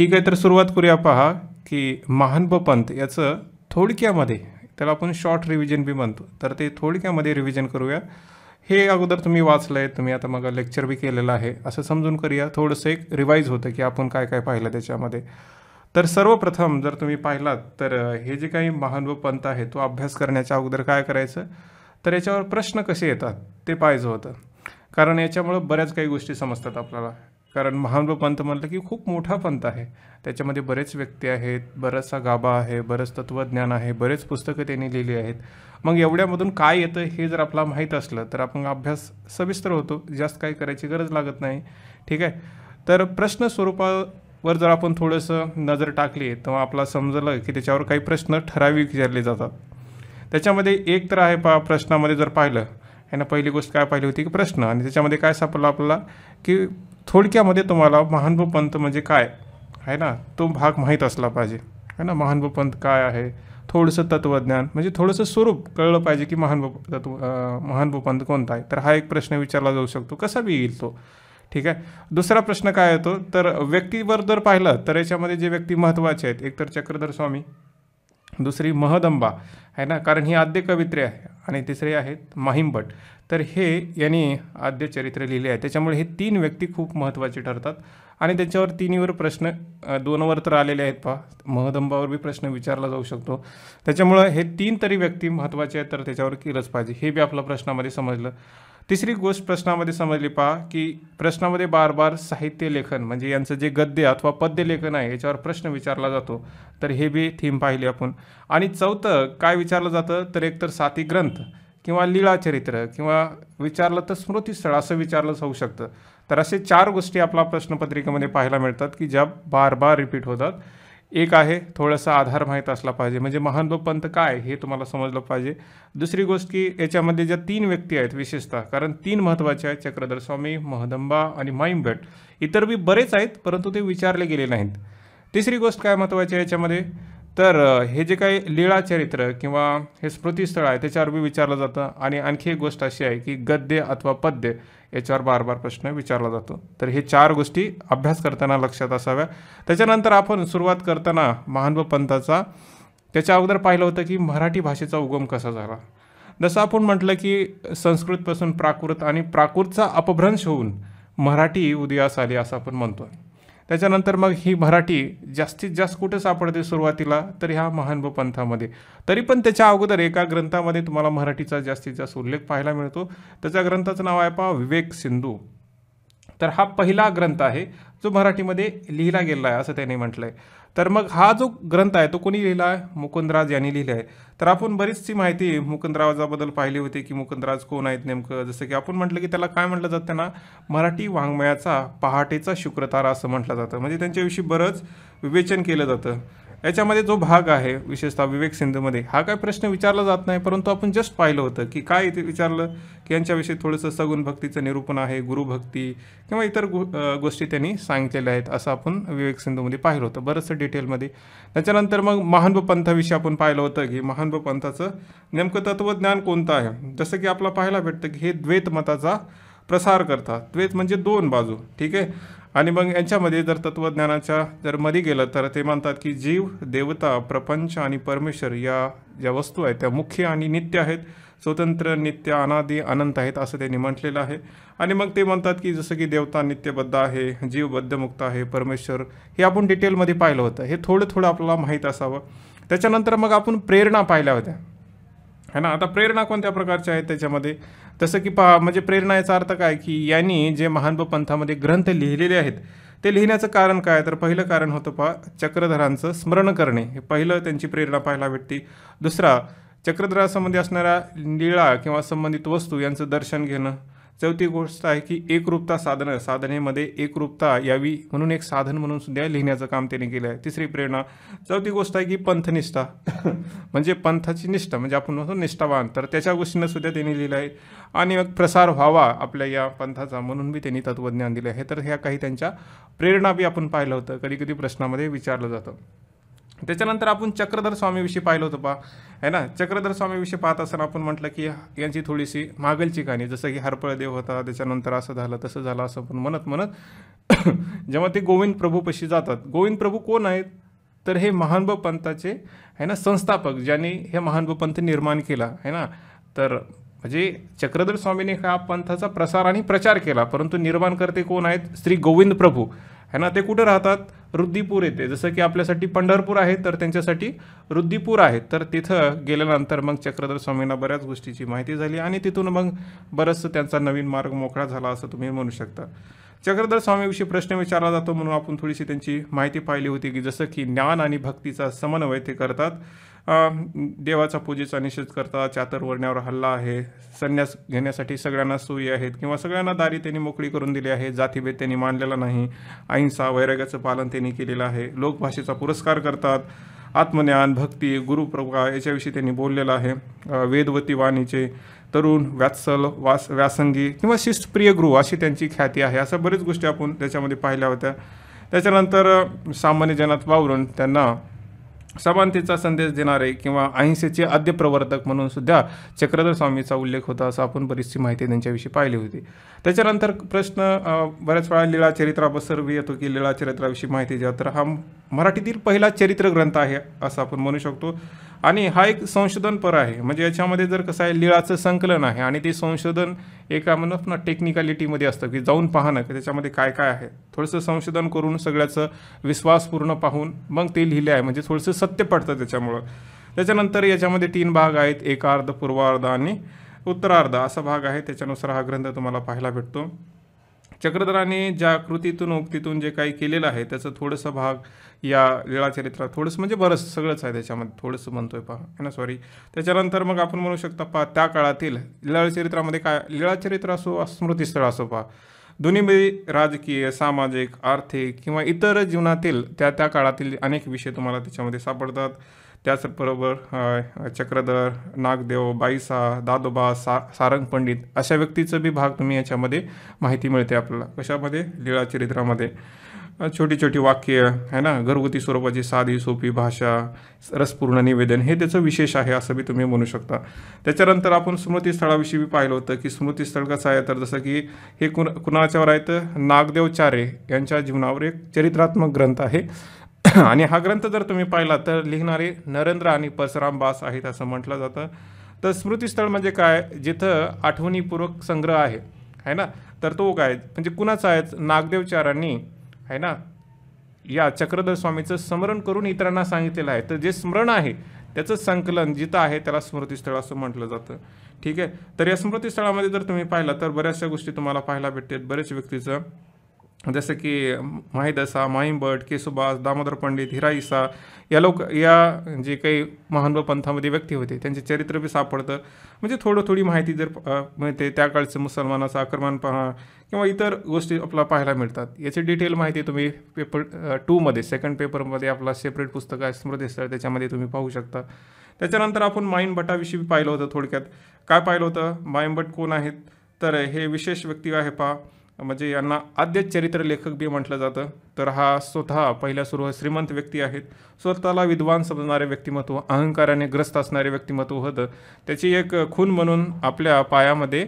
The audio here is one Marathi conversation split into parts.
ठीक आहे, तर सुरुवात करूया. पहा की महानभ पंथ याचं थोडक्यामध्ये, त्याला आपण शॉर्ट रिव्हिजन बी म्हणतो, तर ते थोडक्यामध्ये रिव्हिजन करूया. हे अगोदर तुम्ही वाचलं आहे, तुम्ही आता मग लेक्चर बी केलेलं आहे, असं समजून करूया. थोडंसं एक रिवाईज होतं की आपण काय काय पाहिलं त्याच्यामध्ये. तर सर्वप्रथम जर तुम्ही पाहिलात तर हे जे काही महानभ पंथ आहे तो अभ्यास करण्याच्या अगोदर काय करायचं, तर याच्यावर प्रश्न कसे येतात ते पाहिजे होतं. कारण याच्यामुळं बऱ्याच काही गोष्टी समजतात आपल्याला. कारण महानभ पंथ म्हटलं की खूप मोठा पंथ आहे, त्याच्यामध्ये बरेच व्यक्ती आहेत, बराचसा गाभा आहे, बरंच तत्त्वज्ञान आहे, बरेच पुस्तकं त्यांनी लिहिली आहेत. मग एवढ्यामधून काय येतं हे जर आपल्याला माहीत असलं तर आपण अभ्यास सविस्तर होतो, जास्त काही करायची गरज लागत नाही. ठीक आहे, तर प्रश्न स्वरूपावर जर आपण थोडंसं नजर टाकली तेव्हा आपल्याला समजलं की त्याच्यावर काही प्रश्न ठराविक विचारले जातात. त्याच्यामध्ये एक तर आहे प्रश्नामध्ये जर पाहिलं आहे ना, पहिली गोष्ट काय पाहिली होती की प्रश्न, आणि त्याच्यामध्ये काय सापडलं आपल्याला की थोडक्यामध्ये तुम्हाला महानभ पंथ म्हणजे काय आहे ना तो भाग माहीत असला पाहिजे आहे ना. महानभ पंथ काय आहे, थोडंसं तत्त्वज्ञान म्हणजे थोडंसं स्वरूप कळलं पाहिजे की महानभ पंथ कोणता आहे. तर हा एक प्रश्न विचारला जाऊ शकतो, कसा बी येईल तो. ठीक आहे, दुसरा प्रश्न काय येतो, तर व्यक्तीवर जर पाहिलं तर याच्यामध्ये जे व्यक्ती महत्त्वाचे आहेत, एक तर चक्रधर स्वामी, दुसरी महदंबा आहे ना, कारण ही आद्य कवित्री आहे, आणि तिसरे आहेत महिमभट. तर हे यांनी आद्य चरित्र लिहिले आहे, त्याच्यामुळे हे तीन व्यक्ती खूप महत्त्वाचे ठरतात. आणि त्याच्यावर तिन्हीवर प्रश्न दोनवर तर आलेले आहेत. पहा, महदंबावर बी प्रश्न विचारला जाऊ शकतो. त्याच्यामुळं हे तीन तरी व्यक्ती महत्त्वाचे आहेत, तर त्याच्यावर केलंच पाहिजे, हे बी आपल्या प्रश्नामध्ये समजलं. तिसरी गोष्ट प्रश्नामध्ये समजली पहा की प्रश्नामध्ये बार बार साहित्य लेखन म्हणजे यांचं जे गद्य अथवा पद्य लेखन आहे याच्यावर प्रश्न विचारला जातो, तर हे बी थीम पाहिली आपण. आणि चौथं काय विचारलं जातं, तर एकतर साती ग्रंथ किंवा लीळाचरित्र किंवा विचारलं तर स्मृतीस्थळ असं विचारलं जाऊ शकतं. तर असे चार गोष्टी आपल्या प्रश्नपत्रिकेमध्ये पाहायला मिळतात की ज्या बार बार रिपीट होतात. एक आहे थोडासा आधार माहीत असला पाहिजे, म्हणजे महानभ पंथ काय हे तुम्हाला समजलं पाहिजे. दुसरी गोष्ट की याच्यामध्ये ज्या तीन व्यक्ती आहेत विशेषतः, कारण तीन महत्त्वाचे आहेत, चक्रधर स्वामी, महदंबा आणि महिमभट. इतर बी बरेच आहेत परंतु ते विचारले गेले नाहीत. तिसरी गोष्ट काय महत्त्वाची आहे याच्यामध्ये, तर हे जे काही लीळाचरित्र किंवा हे स्मृतीस्थळ आहे त्याच्यावर बी विचारलं जातं. आणि आणखी एक गोष्ट अशी आहे की गद्य अथवा पद्य याच्यावर बार बार प्रश्न विचारला जातो. तर हे चार गोष्टी अभ्यास करताना लक्षात असाव्या. त्याच्यानंतर आपण सुरुवात करताना महानभ पंथाचा त्याच्या अगोदर पाहिलं होतं की मराठी भाषेचा उगम कसा झाला. जसं आपण म्हटलं की संस्कृतपासून प्राकृत आणि प्राकृतचा अपभ्रंश होऊन मराठी उदयास आली असं आपण म्हणतो. त्याच्यानंतर मग ही मराठी जास्तीत जास्त कुठे सापडते सुरुवातीला, तर ह्या महानभ पंथामध्ये. तरी पण त्याच्या अगोदर एका ग्रंथामध्ये तुम्हाला मराठीचा जास्तीत जास्त उल्लेख पाहायला मिळतो. त्याच्या ग्रंथाचं नाव आहे पहा विवेक सिंधू. तर हा पहिला ग्रंथ आहे जो मराठीमध्ये लिहिला गेला आहे असं त्यांनी म्हटलं आहे. तर मग हा जो ग्रंथ आहे तो कोणी लिहिला आहे, मुकुंदराज यांनी लिहिला आहे. तर आपण बरीचशी माहिती मुकुंदराजाबद्दल पाहिली होती की मुकुंदराज कोण आहेत नेमकं. जसं की आपण म्हटलं की त्याला काय म्हटलं जातं, त्यांना मराठी वाङ्मयाचा पहाटेचा शुक्रतारा असं म्हटलं जातं. म्हणजे त्यांच्याविषयी बरंच विवेचन केलं जातं. याच्यामध्ये जो भाग आहे विशेषतः विवेक सिंधूमध्ये हा काय प्रश्न विचारला जात नाही, परंतु आपण जस्ट पाहिलं होतं की काय इथे विचारलं की यांच्याविषयी थोडंसं सगुण भक्तीचं निरूपण आहे, गुरुभक्ती किंवा इतर गोष्टी त्यांनी सांगितलेल्या आहेत असं आपण विवेक सिंधूमध्ये पाहिलं होतं बरंचसं डिटेलमध्ये. त्याच्यानंतर मग महानभ पंथाविषयी आपण पाहिलं होतं की महानभ पंथाचं नेमकं तत्त्वज्ञान कोणतं आहे. जसं की आपल्याला पाहायला भेटतं की हे द्वैत मताचा प्रसार करतात. द्वैत म्हणजे दोन बाजू. ठीक आहे, आणि मग यांच्यामध्ये जर तत्त्वज्ञानाच्या जर मध्ये गेलं तर ते म्हणतात की जीव, देवता, प्रपंच आणि परमेश्वर या ज्या वस्तू आहेत त्या मुख्य आणि नित्य आहेत, स्वतंत्र, नित्य, अनादी, अनंत आहेत असं त्यांनी म्हटलेलं आहे. आणि मग ते म्हणतात की जसं की देवता नित्यबद्ध आहे, जीव बद्धमुक्त आहे, परमेश्वर हे आपण डिटेलमध्ये पाहिलं होतं. हे थोडं थोडं आपल्याला माहीत असावं. त्याच्यानंतर मग आपण प्रेरणा पाहिल्या होत्या है ना. आता प्रेरणा कोणत्या प्रकारच्या आहेत त्याच्यामध्ये, तसं की पहा म्हणजे प्रेरणा याचा अर्थ काय की यांनी जे महानभ पंथामध्ये ग्रंथ लिहिलेले आहेत ते लिहिण्याचं कारण काय, तर पहिलं कारण होतं पहा चक्रधरांचं स्मरण करणे, हे पहिलं त्यांची प्रेरणा पाहायला भेटते. दुसरा चक्रधरासंबंधी असणाऱ्या लीळा किंवा संबंधित वस्तू यांचं दर्शन घेणं. चौथी गोष्ट आहे की एकरूपता साधनं, साधनेमध्ये एकरूपता यावी म्हणून एक साधन म्हणून सुद्धा लिहिण्याचं काम त्यांनी केलं आहे. तिसरी प्रेरणा. चौथी गोष्ट आहे की पंथनिष्ठा म्हणजे पंथाची निष्ठा म्हणजे आपण म्हणतो निष्ठावान, तर त्याच्या गोष्टींना सुद्धा त्यांनी लिहिलं आहे. आणि मग प्रसार व्हावा आपल्या या पंथाचा म्हणून बी त्यांनी तत्त्वज्ञान दिलं आहे. तर ह्या काही त्यांच्या प्रेरणा बी आपण पाहिलं होतं, कधी कधी प्रश्नामध्ये विचारलं जातं. त्याच्यानंतर आपण चक्रधर स्वामीविषयी पाहिलं होतं पहा है ना. चक्रधर स्वामीविषयी पाहत असताना आपण म्हटलं की यांची थोडीशी मागलची कहाणी, जसं की हरपळ देव होता, त्याच्यानंतर असं झालं तसं झालं असं पण म्हणत जेव्हा ते गोविंद प्रभूपाशी जातात, गोविंद प्रभू कोण आहेत, तर हे महानुभाव पंथाचे आहे ना संस्थापक, ज्यांनी हे महानुभाव पंथ निर्माण केला आहे ना. तर म्हणजे चक्रधर स्वामींनी हा पंथाचा प्रसार आणि प्रचार केला, परंतु निर्माणकर्ते कोण आहेत, श्री गोविंद प्रभू आहे ना. ते कुठे राहतात, रुद्दीपूर येथे. जसं की आपल्यासाठी पंढरपूर आहे, तर त्यांच्यासाठी रुद्दीपूर आहे. तर तिथं गेल्यानंतर मग चक्रधर स्वामींना बऱ्याच गोष्टीची माहिती झाली आणि तिथून मग बरंचसं त्यांचा नवीन मार्ग मोकळा झाला असं तुम्ही म्हणू शकता. चक्रधर स्वामीविषयी प्रश्न विचारला जातो म्हणून आपण थोडीशी त्यांची माहिती पाहिली होती, की जसं की ज्ञान आणि भक्तीचा समन्वय ते करतात, देवाचा पूजेचा निषेध करतात, चातुर्वर्ण्यावर हल्ला आहे, संन्यास घेण्यासाठी सगळ्यांना सोयी आहेत किंवा सगळ्यांना दारी त्यांनी मोकळी करून दिली आहे, जातीभेद त्यांनी मानलेला नाही, अहिंसा वैराग्याचं पालन त्यांनी केलेलं आहे, लोकभाषेचा पुरस्कार करतात, आत्मज्ञान भक्ती गुरुप्रभा याच्याविषयी त्यांनी बोललेलं आहे, वेदवती वाणीचे तरुण व्यात्सल व्यासंगी किंवा शिस्तप्रिय गुरु अशी त्यांची ख्याती आहे. अशा बऱ्याच गोष्टी आपण त्याच्यामध्ये पाहिल्या होत्या. त्याच्यानंतर सामान्य जनात वावरून त्यांना समानतेचा संदेश देणारे किंवा अहिंसेचे आद्य प्रवर्तक म्हणून सुद्धा चक्रधर स्वामीचा उल्लेख होता, असं आपण बरीचशी माहिती त्यांच्याविषयी पाहिली होती. त्याच्यानंतर प्रश्न बऱ्याच वेळा लीळाचरित्राबद्दल येतो की लीळाचरित्राविषयी माहिती द्या. तर हा मराठीतील पहिला चरित्र ग्रंथ आहे असं आपण म्हणू शकतो आणि हा एक संशोधनपर आहे. म्हणजे याच्यामध्ये जर कसं आहे, लीळाचं संकलन आहे आणि ते संशोधन एका म्हणत ना टेक्निकॅलिटीमध्ये असतं, की जाऊन पाहणं की त्याच्यामध्ये काय काय आहे, थोडंसं संशोधन करून सगळ्याचं विश्वासपूर्ण पाहून मग ते लिहिले आहे, म्हणजे थोडंसं सत्य पडतं त्याच्यामुळं. त्याच्यानंतर याच्यामध्ये 3 भाग आहेत, एकार्ध पूर्वार्ध आणि उत्तरार्ध असा भाग आहे. त्याच्यानुसार हा ग्रंथ तुम्हाला पाहायला भेटतो. चक्रधराने ज्या कृतीतून उक्तीतून जे काही केलेलं आहे त्याचं थोडंसं भाग या लीळाचरित्रात, थोडंसं म्हणजे बरंच सगळंच आहे त्याच्यामध्ये, थोडंसं म्हणतोय पहा है ना, सॉरी. त्याच्यानंतर मग आपण म्हणू शकता पहा त्या काळातील लीळाचरित्रामध्ये काय, लीळाचरित्र असो स्मृतिस्थळ असो पहा, दोन्हीमध्ये राजकीय सामाजिक आर्थिक किंवा इतर जीवनातील त्या त्या काळातील अनेक विषय तुम्हाला त्याच्यामध्ये सापडतात. त्याचबरोबर चक्रधर, नागदेव, बाईसा, दादोबा, सारंग पंडित अशा व्यक्तीचं बी भाग तुम्ही याच्यामध्ये माहिती मिळते आपल्याला. कशामध्ये, लीळाचरित्रामध्ये. छोटी छोटी वाक्य आहे ना, घरगुती स्वरूपाची साधी सोपी भाषा, रसपूर्ण निवेदन हे त्याचं विशेष आहे असं बी तुम्ही म्हणू शकता. त्याच्यानंतर आपण स्मृतिस्थळाविषयी पाहिलं होतं की स्मृतिस्थळ कसं आहे, तर जसं की हे कुणाच्यावर आहे तर नागदेवचार्य यांच्या जीवनावर एक चरित्रात्मक ग्रंथ आहे आणि हा ग्रंथ जर तुम्ही पाहिला तर लिहिणारे नरेंद्र आणि परशुराम बास आहेत असं म्हटलं जातं. तर स्मृतिस्थळ म्हणजे काय, जिथं आठवणीपूर्वक संग्रह आहे ना, तर तो काय म्हणजे कुणाचा आहे, नागदेवचार्यांनी आहे ना या चक्रधर स्वामीचं स्मरण करून इतरांना सांगितलेलं आहे. तर जे स्मरण आहे त्याचं संकलन जिथं आहे त्याला स्मृतिस्थळ असं म्हटलं जातं. ठीक आहे. तर या स्मृतिस्थळामध्ये जर तुम्ही पाहिलं तर बऱ्याचशा गोष्टी तुम्हाला पाहायला भेटतात. बरेच व्यक्तीचं जसं की माहिदसा, माहिमभट, केसुबास, दामोदर पंडित, हिराईसा या जे काही महानुभाव पंथामध्ये व्यक्ती होते त्यांचे चरित्र बी सापडतं. म्हणजे थोडी माहिती जर मिळते, त्या काळचं मुसलमानाचं आक्रमण पहा किंवा इतर गोष्टी आपल्याला पाहायला मिळतात. याची डिटेल माहिती तुम्ही पेपर 2मध्ये सेकंड पेपरमध्ये आपला सेपरेट पुस्तक आहे स्मृतिस्थळ, त्याच्यामध्ये तुम्ही पाहू शकता. त्याच्यानंतर आपण माईनभटाविषयी पाहिलं होतं. थोडक्यात काय पाहिलं होतं, माईनभट कोण आहेत, तर हे विशेष व्यक्ती आहे पहा, म्हणजे यांना आद्य चरित्र लेखक बी म्हटलं जातं. तर हा स्वतः पहिल्या सुरू श्रीमंत व्यक्ती आहेत, स्वतःला विद्वान समजणारे व्यक्तिमत्व, अहंकाराने ग्रस्त असणारे व्यक्तिमत्व होतं. त्याची एक खून म्हणून आपल्या पायामध्ये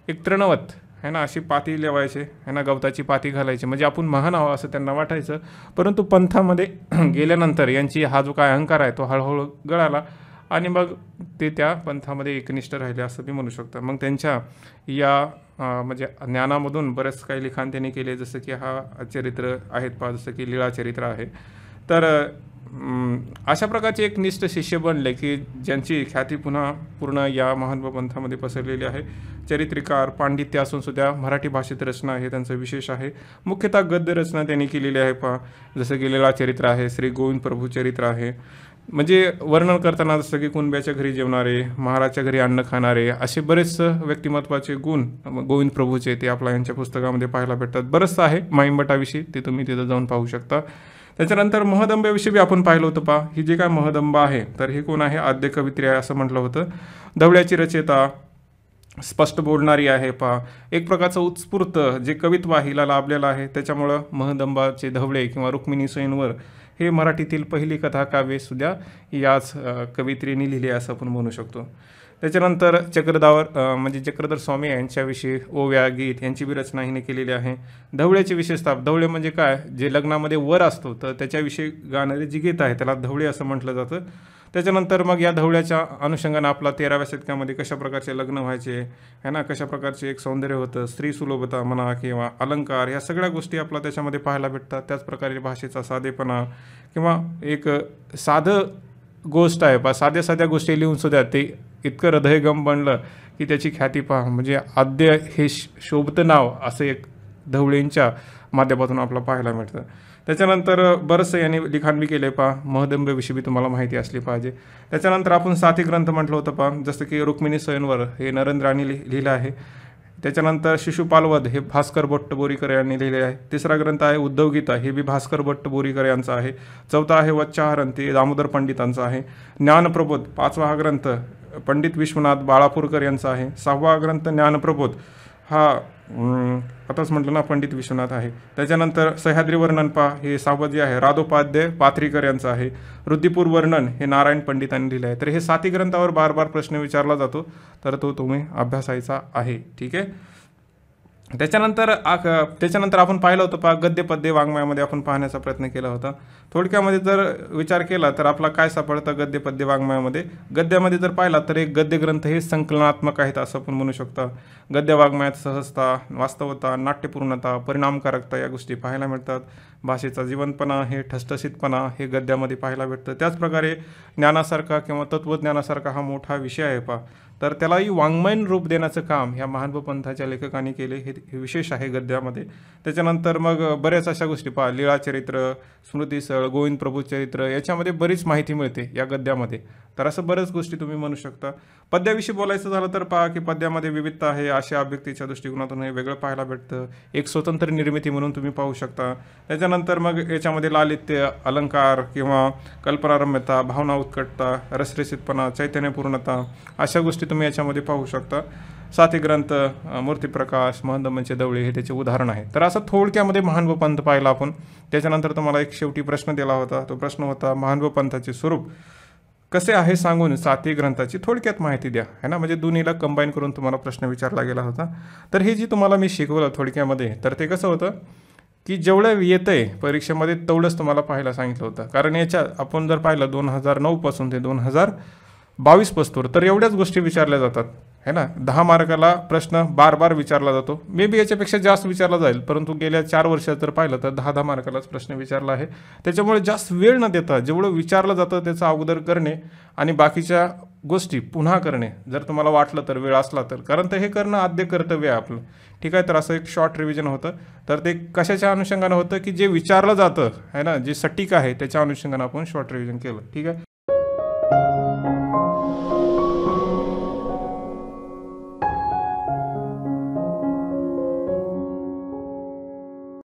एक तृणवत है ना अशी पाती लेवायचे है ना, गवताची पाती घालायची, म्हणजे आपण महान आहो असं त्यांना वाटायचं. परंतु पंथामध्ये गेल्यानंतर यांची हा जो काय अहंकार आहे तो हळूहळू गळाला आणि मग ते त्या पंथामध्ये एकनिष्ठ राहिले असं मी म्हणू शकतो. मग त्यांच्या या म्हणजे ज्ञानामधून बरेच काही लिखाण त्यांनी केले, जसं की हा चरित्र आहेत पहा, जसं की लीळाचरित्र आहे. तर अशा प्रकारचे एक निष्ठ शिष्य बनले की ज्यांची ख्याती पुन्हा पूर्ण या महानुभाव पंथामध्ये पसरलेली आहे. चरित्रिकार, पांडित्य असून सुद्धा मराठी भाषेत रचना आहे त्यांचं विशेष आहे. मुख्यतः गद्य रचना त्यांनी केलेली आहे पहा, जसं की लीळाचरित्र आहे, श्री गोविंद प्रभू चरित्र आहे. म्हणजे वर्णन करताना जसं की कुणब्याच्या घरी जेवणारे, महाराजच्या घरी अन्न खाणारे असे बरेच व्यक्तिमत्वाचे गुण गोविंद प्रभूचे ते आपल्या यांच्या पुस्तकामध्ये पाहायला भेटतात. बरंचसं आहे माईमभटाविषयी, ते तुम्ही तिथं जाऊन पाहू शकता. त्याच्यानंतर महदंबाविषयी बी आपण पाहिलं होतं पहा. ही जे काय महदंबा आहे तर हे कोण आहे, आद्य कवित्री आहे असं म्हटलं होतं. धवळ्याची रचयिता, स्पष्ट बोलणारी आहे पहा, एक प्रकारचं उत्स्फूर्त जे कवित्व हिला लाभलेलं आहे. त्याच्यामुळं महदंबाचे धवळे किंवा रुक्मिणी स्वयंवर हे मराठीतील पहिली कथाकाव्ये सुद्धा याच कवित्रीने लिहिली असं आपण म्हणू शकतो. त्याच्यानंतर म्हणजे चक्रधर स्वामी यांच्याविषयी ओव्या गीत यांची बी रचना हिने केलेली आहे. ढवळ्याची विशेषता, ढवळे म्हणजे काय, जे लग्नामध्ये वर असतो तर त्याच्याविषयी गाणारे जी गीत आहे त्याला ढवळे असं म्हटलं जातं. त्याच्यानंतर मग या ढवळ्याच्या अनुषंगानं आपला 13व्या शतकामध्ये कशा प्रकारचे लग्न व्हायचे है ना, कशा प्रकारचे एक सौंदर्य होतं, स्त्री सुलभता म्हणा किंवा अलंकार, ह्या सगळ्या गोष्टी आपला त्याच्यामध्ये पाहायला भेटतात. त्याचप्रकारे भाषेचा साधेपणा किंवा एक साधं गोष्ट आहे साध्या साध्या गोष्टी लिहून सुद्धा ते इतकं हृदयंगम बनलं की त्याची ख्याती पहा, म्हणजे आद्य हे शोभतं नाव असं एक ढवळेंच्या माध्यमातून आपल्याला पाहायला मिळतं. त्याच्यानंतर बरंचसं यांनी लिखाण बी केले महदंबविषयी बी तुम्हाला माहिती असली पाहिजे. त्याच्यानंतर आपण 7 ग्रंथ म्हटलं होतं जसं की रुक्मिणी स्वयंवर हे नरेंद्रांनी लिहिलं आहे. त्याच्यानंतर शिशुपालवध हे भास्कर भट्ट बोरीकर यांनी लिहिले आहे. 3रा ग्रंथ आहे उद्धवगीता, हे बी भास्कर भट्ट बोरीकर यांचा आहे. 4था आहे वच्चाहरण, ते दामोदर पंडितांचा आहे. ज्ञानप्रबोध 5वा हा ग्रंथ पंडित विश्वनाथ बाळापूरकर यांचा आहे. 6वा ग्रंथ ज्ञानप्रबोध हा आताच म्हटलं ना पंडित विश्वनाथ आहे. त्याच्यानंतर सह्याद्री वर्णन हे 6वं जे आहे राधोपाध्याय पाथरीकर यांचं आहे. रुद्रपूर वर्णन हे नारायण पंडितांनी लिहिलं आहे. तर हे 7 ग्रंथावर बार बार प्रश्न विचारला जातो, तर तो तुम्ही अभ्यासायचा आहे. ठीक आहे. त्याच्यानंतर आपण पाहिलं होतं गद्य पद्य वाङ्मयामध्ये आपण पाहण्याचा प्रयत्न केला होता. थोडक्यामध्ये जर विचार केला तर आपला काय सापडतं गद्य पद्य वाङ्मयामध्ये. गद्यामध्ये जर पाहिला तर एक गद्य ग्रंथ हे संकलनात्मक आहेत असं आपण म्हणू शकता. गद्य वाङ्मयात सहजता, वास्तवता, नाट्यपूर्णता, परिणामकारकता या गोष्टी पाहायला मिळतात. भाषेचा जिवंतपणा, हे ठसठसीतपणा हे गद्यामध्ये पाहायला भेटतं. त्याचप्रकारे ज्ञानासारखा किंवा तत्त्वज्ञानासारखा हा मोठा विषय आहे तर त्यालाही वाङ्मयीन रूप देण्याचं काम ह्या महानुभाव पंथाच्या लेखकांनी केले, हे विशेष आहे गद्यामध्ये. त्याच्यानंतर मग बऱ्याच अशा गोष्टी लीळाचरित्र, स्मृतिसळ, गोविंद प्रभू चरित्र याच्यामध्ये बरीच माहिती मिळते या गद्यामध्ये. तर असं बऱ्याच गोष्टी तुम्ही म्हणू शकता. पद्याविषयी बोलायचं झालं तर की पद्यामध्ये विविधता आहे, आशय अभिव्यक्तीच्या दृष्टिकोनातून हे वेगळं पाहायला भेटतं. एक स्वतंत्र निर्मिती म्हणून तुम्ही पाहू शकता. त्याच्यानंतर मग याच्यामध्ये लालित्य, अलंकार किंवा कल्पनारम्यता, भावना उत्कटता, रसरशीतपणा, चैतन्यपूर्णता अशा गोष्टी तुम्ही याच्यामध्ये पाहू शकता. 7 ग्रंथ, मूर्तिप्रकाश, महदंबचे ढवळे हे त्याचे उदाहरण आहे. तर असं थोडक्यामध्ये महानुभाव पंथ पाहिला आपण. त्याच्यानंतर तुम्हाला एक शेवटी प्रश्न दिला होता. तो प्रश्न होता महानुभाव पंथाचे स्वरूप कसे आहे सांगून 7 ग्रंथाची थोडक्यात माहिती द्या, है ना. म्हणजे दोन्हीला कंबाईन करून तुम्हाला प्रश्न विचारला गेला होता. तर हे जी तुम्हाला मी शिकवलं थोडक्यामध्ये, तर ते कसं होतं की जेवढं येतंय परीक्षेमध्ये तेवढंच तुम्हाला पाहायला सांगितलं होतं. कारण याच्या आपण जर पाहिलं 2009 पासून ते 2022 पस्तूर तर एवढ्याच गोष्टी विचारल्या जातात, है ना. 10 मार्काला प्रश्न बार विचारला जातो. मे बी याच्यापेक्षा जास्त विचारला जाईल, परंतु गेल्या 4 वर्षात जर पाहिलं तर 10 मार्कालाच प्रश्न विचारला आहे. त्याच्यामुळे जास्त वेळ न देता जेवढं विचारलं जातं त्याचा अगोदर करणे आणि बाकीच्या गोष्टी पुन्हा करणे जर तुम्हाला वाटलं तर, वेळ असला तर, कारण तर हे करणं आद्य कर्तव्य आहे आपलं. ठीक आहे. तर असं एक शॉर्ट रिव्हिजन होतं. तर ते कशाच्या अनुषंगानं होतं की जे विचारलं जातं है ना, जे सटीक आहे त्याच्या अनुषंगानं आपण शॉर्ट रिव्हिजन केलं. ठीक आहे.